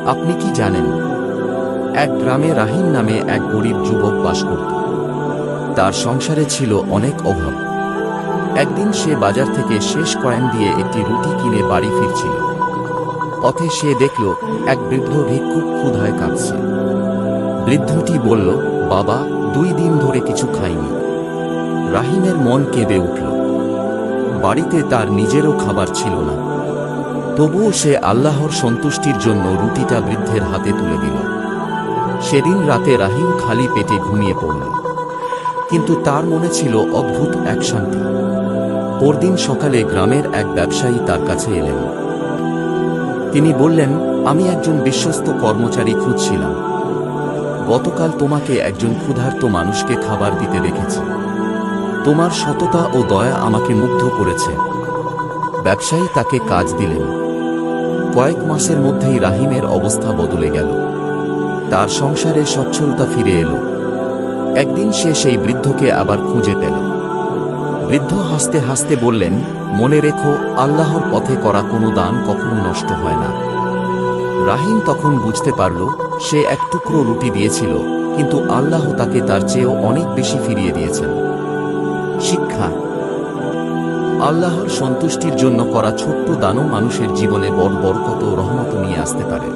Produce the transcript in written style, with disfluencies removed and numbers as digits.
আপনি কি জানেন, এক গ্রামে রাহিম নামে এক গরিব যুবক বাস করত। তার সংসারে ছিল অনেক অভাব। একদিন সে বাজার থেকে শেষ কয়েন দিয়ে একটি রুটি কিনে বাড়ি ফিরছিল। পথে সে দেখল এক বৃদ্ধ ভিক্ষুক ক্ষুধায় কাঁদছে। বৃদ্ধটি বলল, বাবা, 2 দিন ধরে কিছু খাইনি। রাহিমের মন কেঁদে উঠল। বাড়িতে তার নিজেরও খাবার ছিল না। তবুও সে আল্লাহর সন্তুষ্টির জন্য রুটিটা বৃদ্ধের হাতে তুলে দিল। সেদিন রাতে রাহিম খালি পেটে ঘুমিয়ে পড়ল, কিন্তু তার মনে ছিল অদ্ভুত এক শান্তি। পরদিন সকালে গ্রামের এক ব্যবসায়ী তার কাছে এলেন। তিনি বললেন, আমি একজন বিশ্বস্ত কর্মচারী খুঁজছিলাম। গতকাল তোমাকে একজন ক্ষুধার্ত মানুষকে খাবার দিতে দেখেছি। তোমার সততা ও দয়া আমাকে মুগ্ধ করেছে। ব্যবসায়ী তাকে কাজ দিলেন। কয়েক মাসের মধ্যেই রাহিমের অবস্থা বদলে গেল। তার সংসারে সচ্ছলতা ফিরে এলো। একদিন সে সেই বৃদ্ধকে আবার খুঁজে পেল। বৃদ্ধ হাসতে হাসতে বললেন, মনে রেখো, আল্লাহর পথে করা কোনো দান কখনো নষ্ট হয় না। রাহিম তখন বুঝতে পারল, সে এক টুকরো রুটি দিয়েছিল, কিন্তু আল্লাহ তাকে তার চেয়েও অনেক বেশি ফিরিয়ে দিয়েছেন। শিক্ষা: আল্লাহর সন্তুষ্টির জন্য করা ছোট্ট দানও মানুষের জীবনে বড় বরকত ও রহমত নিয়ে আসতে পারে।